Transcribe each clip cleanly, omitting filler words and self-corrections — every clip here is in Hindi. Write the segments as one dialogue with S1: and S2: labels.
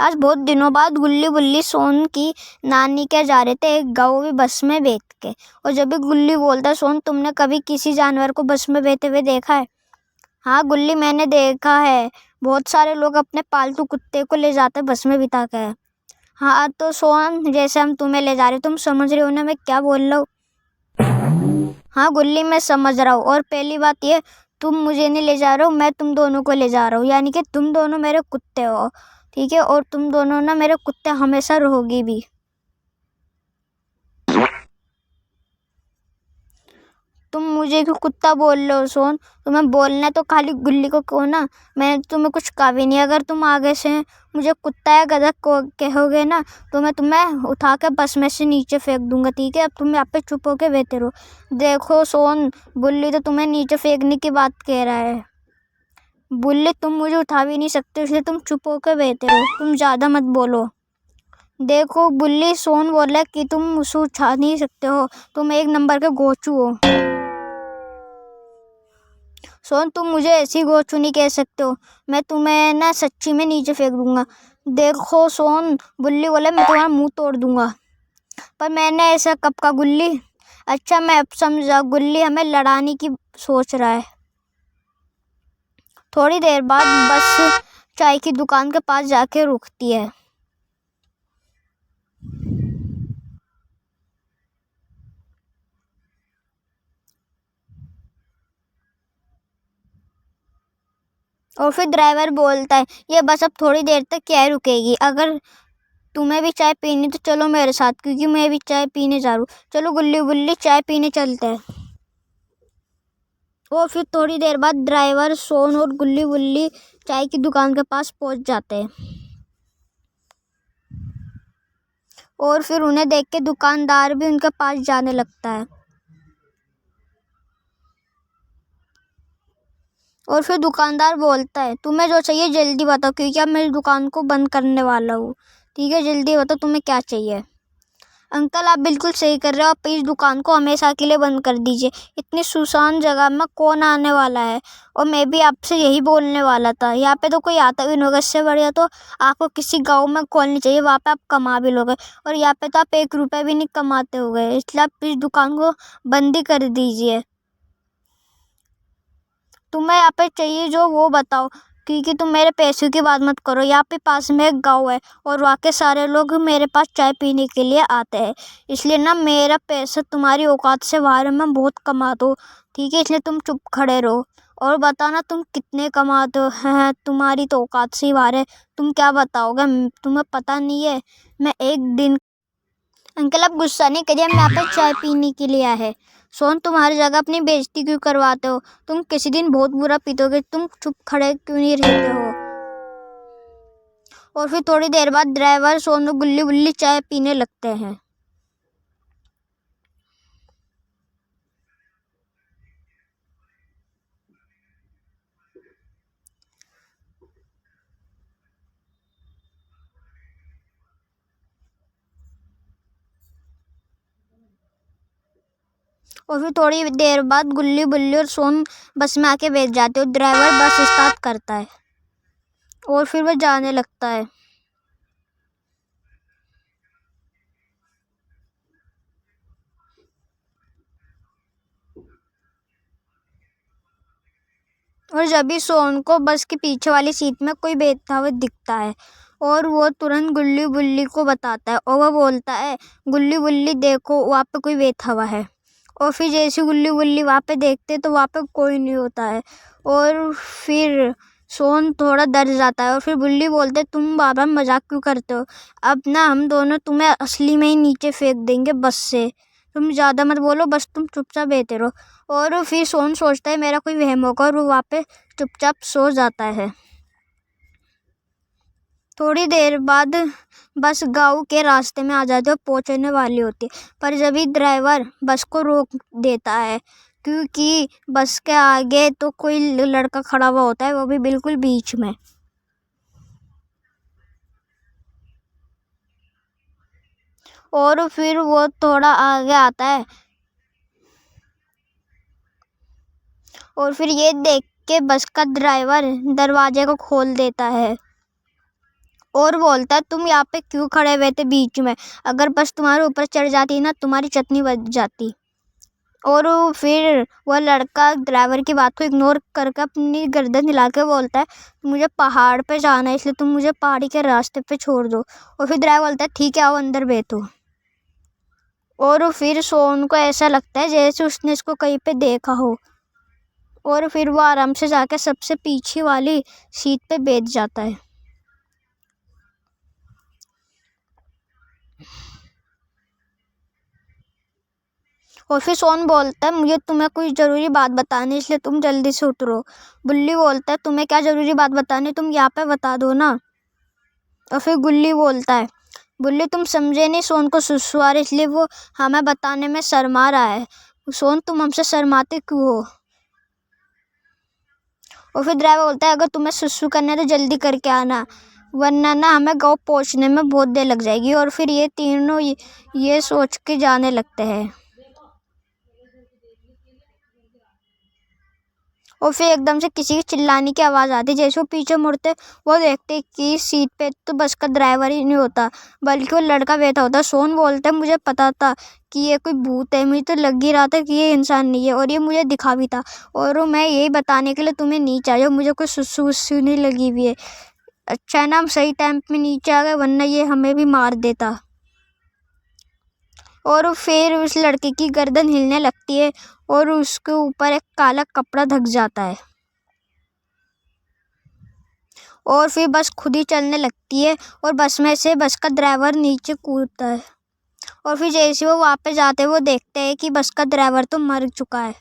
S1: आज बहुत दिनों बाद गुल्ली बुल्ली सोन की नानी के जा रहे थे एक गाँव में बस में बैठ के। और जब भी गुल्ली बोलता, सोन तुमने कभी किसी जानवर को बस में बैठे हुए देखा है? हाँ गुल्ली, मैंने देखा है, बहुत सारे लोग अपने पालतू कुत्ते को ले जाते बस में बिठा के। हाँ तो सोन, जैसे हम तुम्हें ले जा रहे, तुम समझ रहे हो ना मैं क्या बोल रहा हूँ? हाँ गुल्ली, मैं समझ रहा हूँ। और पहली बात ये, तुम मुझे नहीं ले जा रहे हो, मैं तुम दोनों को ले जा रहा हूँ, यानी कि तुम दोनों मेरे कुत्ते हो, ठीक है? और तुम दोनों ना मेरे कुत्ते हमेशा रहोगी भी। तुम मुझे क्यों कुत्ता बोल रहे हो सोन? तुम्हें बोलना है तो खाली गुल्ली को कहो ना, मैंने तुम्हें कुछ कहा भी नहीं। अगर तुम आगे से मुझे कुत्ता या गधा को कहोगे ना तो मैं तुम्हें उठा के बस में से नीचे फेंक दूंगा, ठीक है? अब तुम यहाँ पे चुप होके बैठे रहो। देखो सोन, बुल्ली तो तुम्हें नीचे फेंकने की बात कह रहा है। बुल्ली, तुम मुझे उठा भी नहीं सकते, इसलिए तुम चुप होके बैठे रहो, तुम ज़्यादा मत बोलो। देखो बुल्ली, सोन बोल रहा है कि तुम उसे उठा नहीं सकते हो, तुम एक नंबर के गोचू हो। सोन, तुम मुझे ऐसी गोचू नहीं कह सकते हो, मैं तुम्हें ना सच्ची में नीचे फेंक दूंगा। देखो सोन, बुल्ली बोले मैं तुम्हारा मुंह तोड़ दूंगा। पर मैंने ऐसा कब कहा गुल्ली? अच्छा मैं अब समझा, गुल्ली हमें लड़ाने की सोच रहा है। थोड़ी देर बाद बस चाय की दुकान के पास जाके रुकती है। और फिर ड्राइवर बोलता है, ये बस अब थोड़ी देर तक क्या रुकेगी, अगर तुम्हें भी चाय पीनी तो चलो मेरे साथ, क्योंकि मैं भी चाय पीने जा रहा हूँ। चलो गुल्ली बुल्ली, चाय पीने चलते हैं। और फिर थोड़ी देर बाद ड्राइवर, सोन और गुल्ली बुल्ली चाय की दुकान के पास पहुंच जाते हैं। और फिर उन्हें देख के दुकानदार भी उनके पास जाने लगता है। और फिर दुकानदार बोलता है, तुम्हें जो चाहिए जल्दी बताओ, क्योंकि अब मेरी दुकान को बंद करने वाला हूँ, ठीक है? जल्दी बताओ तुम्हें क्या चाहिए। अंकल, आप बिल्कुल सही कर रहे हो, आप इस दुकान को हमेशा के लिए बंद कर दीजिए, इतनी सुनसान जगह में कौन आने वाला है? और मैं भी आपसे यही बोलने वाला था, यहाँ पे तो कोई आता भी नहीं होगा, इससे बढ़िया तो आपको किसी गांव में खोलनी चाहिए, वहाँ पे आप कमा भी लोगे। और यहाँ पे तो आप 1 रुपये भी नहीं कमाते होगे, इसलिए आप इस दुकान को बंद ही कर दीजिए। तुम्हें यहाँ पे चाहिए जो वो बताओ, क्योंकि तुम मेरे पैसों की बात मत करो। यहाँ पे पास में एक गाँव है और वहाँ के सारे लोग मेरे पास चाय पीने के लिए आते हैं, इसलिए ना मेरा पैसा तुम्हारी औकात से बाहर है, मैं बहुत कमाता हूँ, ठीक है? इसलिए तुम चुप खड़े रहो और बताना तुम कितने कमाते हो। हैं, तुम्हारी तो औकात से ही बाहर है, तुम क्या बताओगे? तुम्हें पता नहीं है, मैं एक दिन। अंकल, आप गुस्सा नहीं करिए, हम यहाँ पे चाय पीने के लिए आए हैं। सोन, तुम हर जगह अपनी बेइज्जती क्यों करवाते हो? तुम किसी दिन बहुत बुरा पीतोगे, तुम चुप खड़े क्यों नहीं रहते हो? और फिर थोड़ी देर बाद ड्राइवर, सोन और गुल्ली बुल्ली चाय पीने लगते हैं। और फिर थोड़ी देर बाद गुल्ली बुल्ली और सोन बस में आके बैठ जाते हो, ड्राइवर बस स्टार्ट करता है और फिर वह जाने लगता है। और जब भी सोन को बस के पीछे वाली सीट में कोई बैठा हुआ दिखता है और वो तुरंत गुल्ली बुल्ली को बताता है और वह बोलता है, गुल्ली बुल्ली देखो वहाँ पे कोई बैठा हुआ है। और फिर जैसे गुल्ली बुल्ली वहाँ पे देखते तो वहाँ पे कोई नहीं होता है और फिर सोन थोड़ा डर जाता है। और फिर बुल्ली बोलते, तुम बाबा मजाक क्यों करते हो? अब ना हम दोनों तुम्हें असली में ही नीचे फेंक देंगे बस से, तुम ज़्यादा मत बोलो, बस तुम चुपचाप बैठे रहो। और फिर सोन सोचता है मेरा कोई वहम होगा और वो वहाँ पे चुपचाप सो जाता है। थोड़ी देर बाद बस गांव के रास्ते में आ जाती है और पहुंचने वाली होती है, पर जब ही ड्राइवर बस को रोक देता है, क्योंकि बस के आगे तो कोई लड़का खड़ा हुआ होता है, वो भी बिल्कुल बीच में। और फिर वो थोड़ा आगे आता है और फिर ये देख के बस का ड्राइवर दरवाजे को खोल देता है और बोलता है तुम यहाँ पे क्यों खड़े हुए थे बीच में, अगर बस तुम्हारे ऊपर चढ़ जाती ना तुम्हारी चटनी बच जाती। और फिर वह लड़का ड्राइवर की बात को इग्नोर करके अपनी गर्दन हिला के बोलता है मुझे पहाड़ पे जाना है, इसलिए तुम मुझे पहाड़ी के रास्ते पे छोड़ दो। और फिर ड्राइवर बोलता है ठीक है आओ अंदर बैठो। और फिर सोन को ऐसा लगता है जैसे उसने इसको कहीं पे देखा हो, और फिर वो आराम से जाके सबसे पीछे वाली सीट पे बैठ जाता है। और फिर सोन बोलता है मुझे तुम्हें कोई ज़रूरी बात बतानी, इसलिए तुम जल्दी से उतरो। बुल्ली बोलता है तुम्हें क्या ज़रूरी बात बतानी, तुम यहाँ पे बता दो ना। और फिर गुल्ली बोलता है बुल्ली तुम समझे नहीं, सोन को सुसु आ रहा है इसलिए वो हमें बताने में शर्मा रहा है। सोन तुम हमसे शर्माते क्यों हो। और फिर ड्राइवर बोलता है अगर तुम्हें सुसु करना है तो जल्दी करके आना, वरना ना हमें गाँव पहुँचने में बहुत देर लग जाएगी। और फिर ये तीनों ये सोच के जाने लगते हैं। और फिर एकदम से किसी की चिल्लाने की आवाज़ आती है। जैसे वो पीछे मुड़ते वो देखते कि सीट पे तो बस का ड्राइवर ही नहीं होता बल्कि वो लड़का बैठा होता। सोन बोलता है मुझे पता था कि ये कोई भूत है, मुझे तो लग ही रहा था कि ये इंसान नहीं है और ये मुझे दिखा भी था, और मैं यही बताने के लिए तुम्हें नीचे आया, मुझे कोई सुसु वुसु नहीं लगी हुई है। अच्छा है ना हम सही टाइम पे नीचे आ गए, वरना ये हमें भी मार देता। और फिर उस लड़के की गर्दन हिलने लगती है और उसके ऊपर एक काला कपड़ा ढक जाता है, और फिर बस खुद ही चलने लगती है और बस में से बस का ड्राइवर नीचे कूदता है। और फिर जैसे वो वापस जाते हैं वो देखते हैं कि बस का ड्राइवर तो मर चुका है।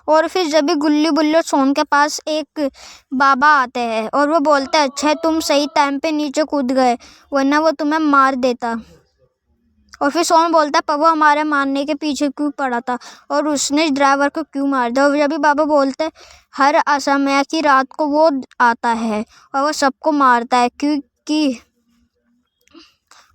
S1: और फिर जब भी गुल्ली बुल्ली और सोन के पास एक बाबा आते हैं और वो बोलते हैं अच्छा तुम सही टाइम पे नीचे कूद गए, वरना वो तुम्हें मार देता। और फिर सोन बोलता है पर वो हमारे मारने के पीछे क्यों पड़ा था और उसने ड्राइवर को क्यों मार दिया। और जब भी बाबा बोलते हैं हर असमय की रात को वो आता है और वो सबको मारता है क्योंकि।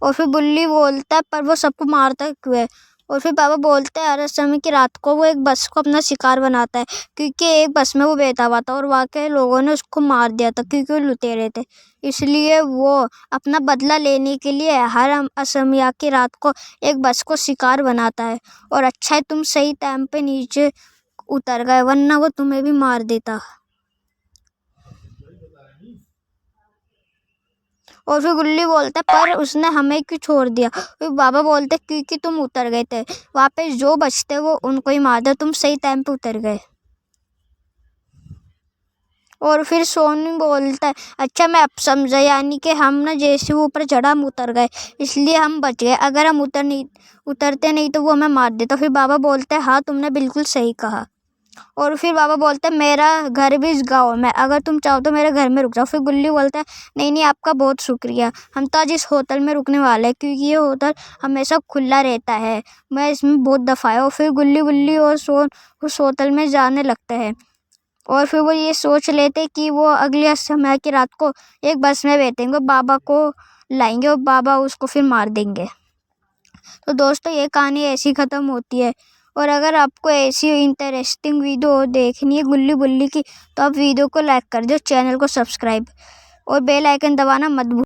S1: और फिर बुल्ली बोलता है पर वो सबको मारता क्यों है। और फिर बाबा बोलते हैं हर समय की रात को वो एक बस को अपना शिकार बनाता है क्योंकि एक बस में वो बैठा हुआ था और वहाँ के लोगों ने उसको मार दिया था क्योंकि वो लुटेरे थे, इसलिए वो अपना बदला लेने के लिए हर असमिया की रात को एक बस को शिकार बनाता है। और अच्छा है तुम सही टाइम पे नीचे उतर गए, वरना वो तुम्हें भी मार देता। और फिर गुल्ली बोलता है पर उसने हमें क्यों छोड़ दिया। फिर बाबा बोलते क्योंकि तुम उतर गए थे, वापस जो बचते वो उनको ही मार दो, तुम सही टाइम पे उतर गए। और फिर सोनी बोलता है अच्छा मैं अब समझा, यानी कि हम ना जैसे वो ऊपर चढ़ा हम उतर गए इसलिए हम बच गए, अगर हम उतरते नहीं तो वो हमें मार देता। फिर बाबा बोलते हैं हाँ तुमने बिल्कुल सही कहा। और फिर बाबा बोलते हैं मेरा घर भी इस गाँव में, अगर तुम चाहो तो मेरे घर में रुक जाओ। फिर गुल्ली बोलता है नहीं नहीं आपका बहुत शुक्रिया, हम तो आज इस होटल में रुकने वाले हैं क्योंकि ये होटल हमेशा खुला रहता है, मैं इसमें बहुत दफ़ा आया। और फिर गुल्ली गुल्ली और सोन उस होटल में जाने लगते हैं और फिर वो ये सोच लेते कि वो अगले समय की रात को एक बस में बैठेंगे, बाबा को लाएंगे और बाबा उसको फिर मार देंगे। तो दोस्तों ये कहानी ऐसी ख़त्म होती है। और अगर आपको ऐसी इंटरेस्टिंग वीडियो देखनी है गुल्ली बुल्ली की तो आप वीडियो को लाइक कर दो, चैनल को सब्सक्राइब और बेल आइकन दबाना मत भूलिए।